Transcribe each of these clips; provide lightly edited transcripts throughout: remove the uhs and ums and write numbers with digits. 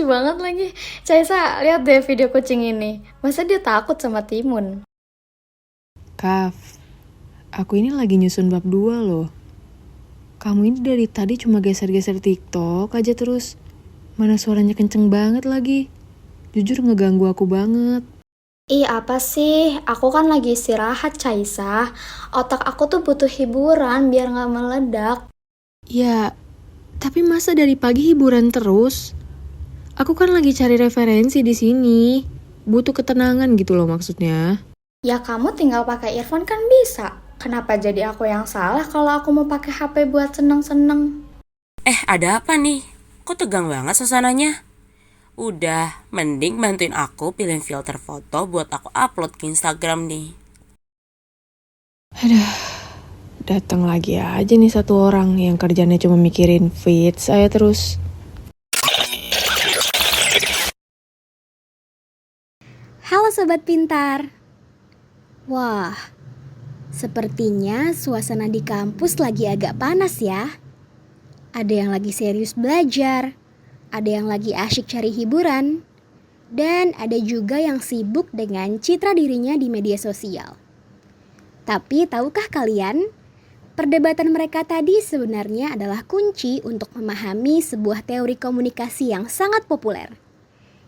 lucu banget lagi. Caisa, lihat deh video kucing ini. Masa dia takut sama timun? Kaf, aku ini lagi nyusun bab 2 loh. Kamu ini dari tadi cuma geser-geser TikTok aja terus. Mana suaranya kenceng banget lagi. Jujur ngeganggu aku banget. Ih, apa sih? Aku kan lagi istirahat, Caisa. Otak aku tuh butuh hiburan biar nggak meledak. Ya, tapi masa dari pagi hiburan terus? Aku kan lagi cari referensi di sini. Butuh ketenangan gitu loh maksudnya. Ya kamu tinggal pakai earphone kan bisa. Kenapa jadi aku yang salah kalau aku mau pakai HP buat seneng-seneng? Ada apa nih? Kok tegang banget suasananya? Udah, mending bantuin aku pilih filter foto buat aku upload ke Instagram nih. Datang lagi aja nih satu orang yang kerjanya cuma mikirin feed saya terus. Halo Sobat Pintar. Wah, sepertinya suasana di kampus lagi agak panas ya. Ada yang lagi serius belajar, ada yang lagi asyik cari hiburan, dan ada juga yang sibuk dengan citra dirinya di media sosial. Tapi tahukah kalian, perdebatan mereka tadi sebenarnya adalah kunci untuk memahami sebuah teori komunikasi yang sangat populer,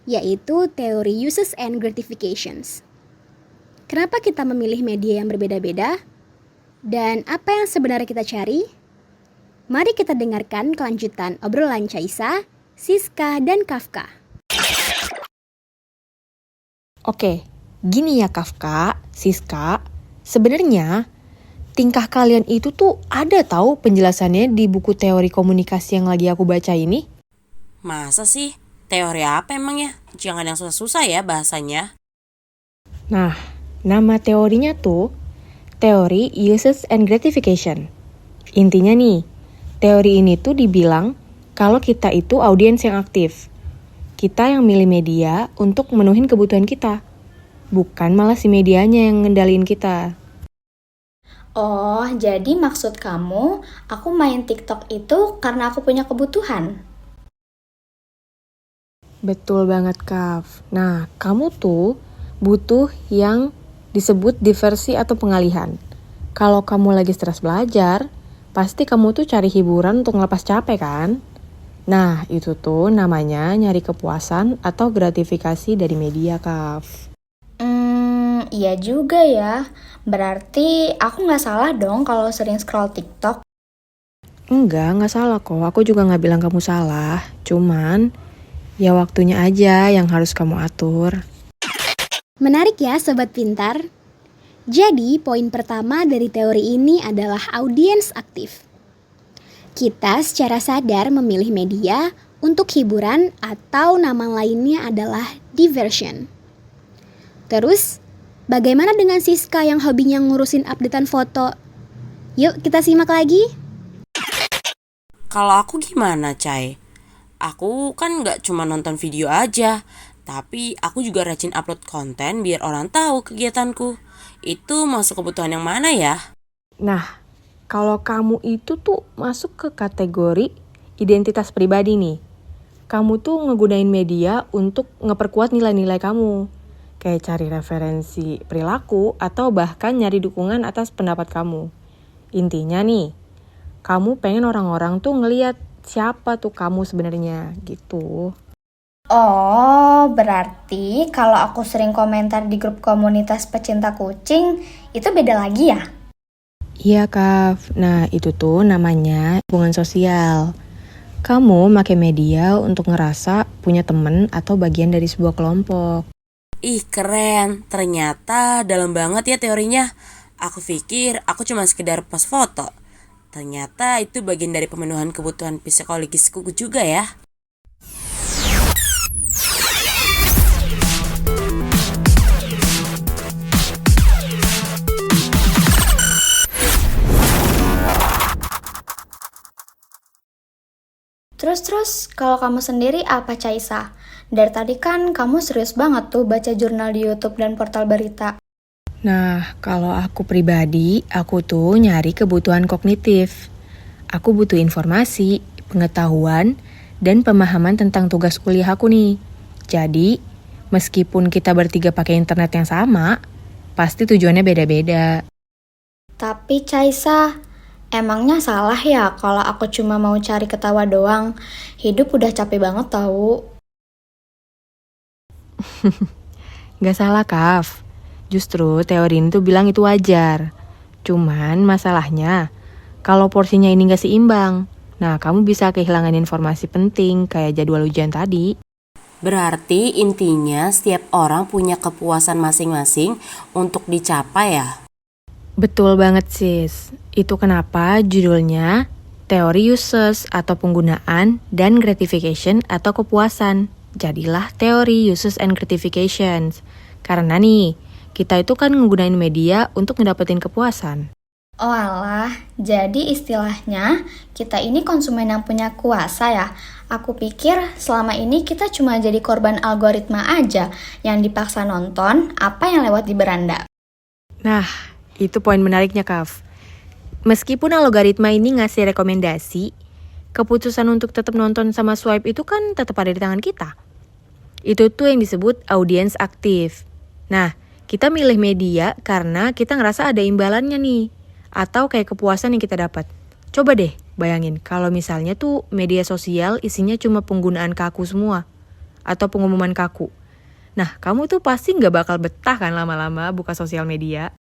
yaitu teori uses and gratifications. Kenapa kita memilih media yang berbeda-beda? Dan apa yang sebenarnya kita cari? Mari kita dengarkan kelanjutan obrolan Caisa, Siska, dan Kafka. Oke, gini ya Kafka, Siska. Sebenarnya tingkah kalian itu tuh ada tahu penjelasannya di buku teori komunikasi yang lagi aku baca ini? Masa sih? Teori apa emang ya? Jangan yang susah-susah ya bahasanya. Nah, nama teorinya tuh teori uses and gratification. Intinya nih, teori ini tuh dibilang kalau kita itu audiens yang aktif. Kita yang milih media untuk memenuhin kebutuhan kita. Bukan malah si medianya yang ngendaliin kita. Oh, jadi maksud kamu, aku main TikTok itu karena aku punya kebutuhan? Betul banget, Kaf. Nah, kamu tuh butuh yang disebut diversi atau pengalihan. Kalau kamu lagi stres belajar, pasti kamu tuh cari hiburan untuk ngelepas capek kan? Nah, itu tuh namanya nyari kepuasan atau gratifikasi dari media, Kaf. Iya juga ya. Berarti aku nggak salah dong kalau sering scroll TikTok. Nggak salah kok. Aku juga nggak bilang kamu salah. Cuman, ya waktunya aja yang harus kamu atur. Menarik ya Sobat Pintar. Jadi poin pertama dari teori ini adalah audiens aktif. Kita secara sadar memilih media untuk hiburan atau nama lainnya adalah diversion. Terus, bagaimana dengan Siska yang hobinya ngurusin updatean foto? Yuk kita simak lagi. Kalau aku gimana, Cai? Aku kan gak cuma nonton video aja, tapi aku juga rajin upload konten biar orang tahu kegiatanku. Itu masuk kebutuhan yang mana ya? Nah, kalau kamu itu tuh masuk ke kategori identitas pribadi nih. Kamu tuh ngegunain media untuk ngeperkuat nilai-nilai kamu. Kayak cari referensi perilaku atau bahkan nyari dukungan atas pendapat kamu. Intinya nih, kamu pengen orang-orang tuh ngeliat siapa tuh kamu sebenarnya gitu. Oh, berarti kalau aku sering komentar di grup komunitas pecinta kucing, itu beda lagi ya? Iya, Kaf. Nah, itu tuh namanya hubungan sosial. Kamu pakai media untuk ngerasa punya temen atau bagian dari sebuah kelompok. Ih, keren. Ternyata dalam banget ya teorinya. Aku pikir aku cuma sekedar post foto. Ternyata itu bagian dari pemenuhan kebutuhan psikologisku juga ya. Terus, kalau kamu sendiri apa, Caisa? Dari tadi kan kamu serius banget tuh baca jurnal di YouTube dan portal berita. Nah, kalau aku pribadi, aku tuh nyari kebutuhan kognitif. Aku butuh informasi, pengetahuan, dan pemahaman tentang tugas kuliah aku nih. Jadi, meskipun kita bertiga pakai internet yang sama, pasti tujuannya beda-beda. Tapi Caisa, emangnya salah ya kalau aku cuma mau cari ketawa doang? Hidup udah capek banget tahu. Nggak salah, Kaf. Justru teori ini tuh bilang itu wajar. Cuman masalahnya, kalau porsinya ini nggak seimbang, nah kamu bisa kehilangan informasi penting kayak jadwal ujian tadi. Berarti intinya setiap orang punya kepuasan masing-masing untuk dicapai ya? Betul banget sis, itu kenapa judulnya teori uses atau penggunaan dan gratification atau kepuasan. Jadilah teori uses and gratifications. Karena nih, kita itu kan menggunakan media untuk ngedapetin kepuasan. Oh alah, jadi istilahnya kita ini konsumen yang punya kuasa ya. Aku pikir selama ini kita cuma jadi korban algoritma aja yang dipaksa nonton apa yang lewat di beranda. Nah, itu poin menariknya, Kaf. Meskipun algoritma ini ngasih rekomendasi, keputusan untuk tetap nonton sama swipe itu kan tetap ada di tangan kita. Itu tuh yang disebut audience aktif. Nah, kita milih media karena kita ngerasa ada imbalannya nih. Atau kayak kepuasan yang kita dapat. Coba deh bayangin kalau misalnya tuh media sosial isinya cuma penggunaan kaku semua. Atau pengumuman kaku. Nah, kamu tuh pasti nggak bakal betah kan lama-lama buka sosial media.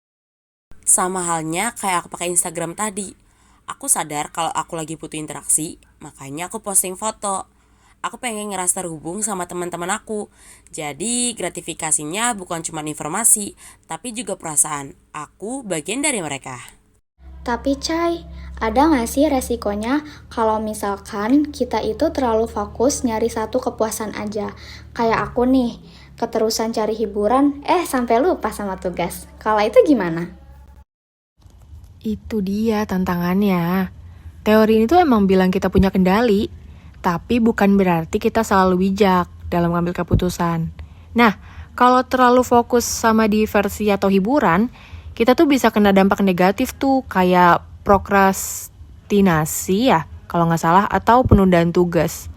Sama halnya kayak aku pakai Instagram tadi. Aku sadar kalau aku lagi butuh interaksi, makanya aku posting foto. Aku pengen ngerasa terhubung sama teman-teman aku. Jadi gratifikasinya bukan cuma informasi, tapi juga perasaan. Aku bagian dari mereka. Tapi Cai, ada nggak sih resikonya kalau misalkan kita itu terlalu fokus nyari satu kepuasan aja? Kayak aku nih, keterusan cari hiburan, sampai lupa sama tugas. Kalau itu gimana? Itu dia tantangannya. Teori ini tuh emang bilang kita punya kendali, tapi bukan berarti kita selalu bijak dalam mengambil keputusan. Nah, kalau terlalu fokus sama diversi atau hiburan, kita tuh bisa kena dampak negatif tuh, kayak prokrastinasi ya, kalau nggak salah, atau penundaan tugas.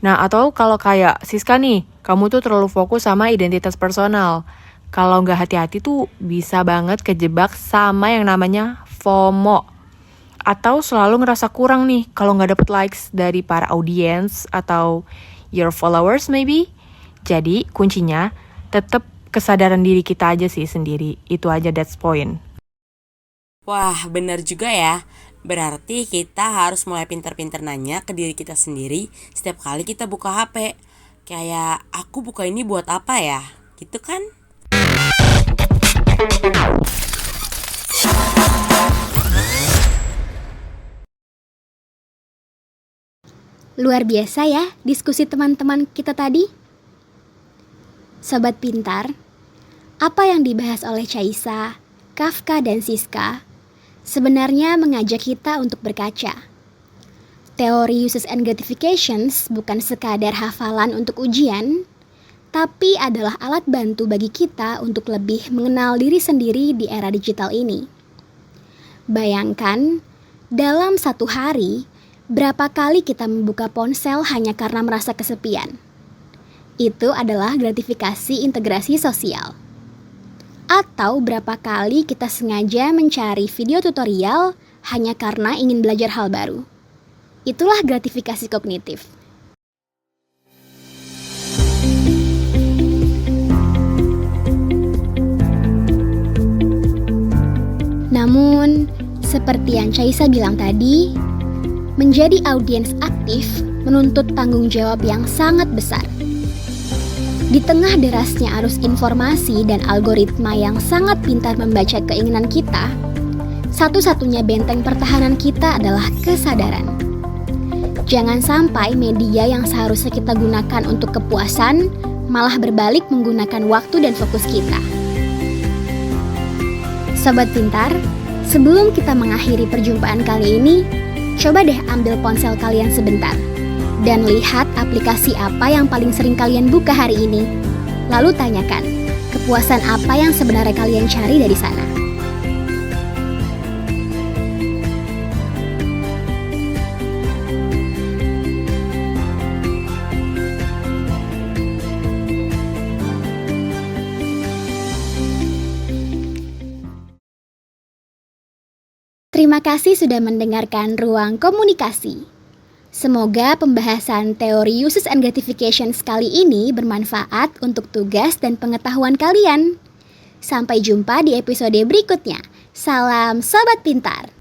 Nah, atau kalau kayak Siska nih, kamu tuh terlalu fokus sama identitas personal. Kalau nggak hati-hati tuh bisa banget kejebak sama yang namanya FOMO. Atau selalu ngerasa kurang nih kalau nggak dapet likes dari para audiens atau your followers maybe. Jadi kuncinya tetap kesadaran diri kita aja sih sendiri. Itu aja, that's point. Wah, benar juga ya. Berarti kita harus mulai pintar-pintar nanya ke diri kita sendiri setiap kali kita buka HP. Kayak, aku buka ini buat apa ya? Gitu kan? Luar biasa ya diskusi teman-teman kita tadi. Sobat Pintar, apa yang dibahas oleh Caisa, Kafka, dan Siska sebenarnya mengajak kita untuk berkaca. Teori uses and gratifications bukan sekadar hafalan untuk ujian, tapi adalah alat bantu bagi kita untuk lebih mengenal diri sendiri di era digital ini. Bayangkan, dalam satu hari, berapa kali kita membuka ponsel hanya karena merasa kesepian? Itu adalah gratifikasi integrasi sosial. Atau berapa kali kita sengaja mencari video tutorial hanya karena ingin belajar hal baru? Itulah gratifikasi kognitif. Namun, seperti yang Caisa bilang tadi, menjadi audiens aktif menuntut tanggung jawab yang sangat besar. Di tengah derasnya arus informasi dan algoritma yang sangat pintar membaca keinginan kita, satu-satunya benteng pertahanan kita adalah kesadaran. Jangan sampai media yang seharusnya kita gunakan untuk kepuasan malah berbalik menggunakan waktu dan fokus kita. Sobat Pintar, sebelum kita mengakhiri perjumpaan kali ini, coba deh ambil ponsel kalian sebentar dan lihat aplikasi apa yang paling sering kalian buka hari ini. Lalu tanyakan, kepuasan apa yang sebenarnya kalian cari dari sana. Terima kasih sudah mendengarkan Ruang Komunikasi. Semoga pembahasan teori uses and gratifications kali ini bermanfaat untuk tugas dan pengetahuan kalian. Sampai jumpa di episode berikutnya. Salam Sobat Pintar.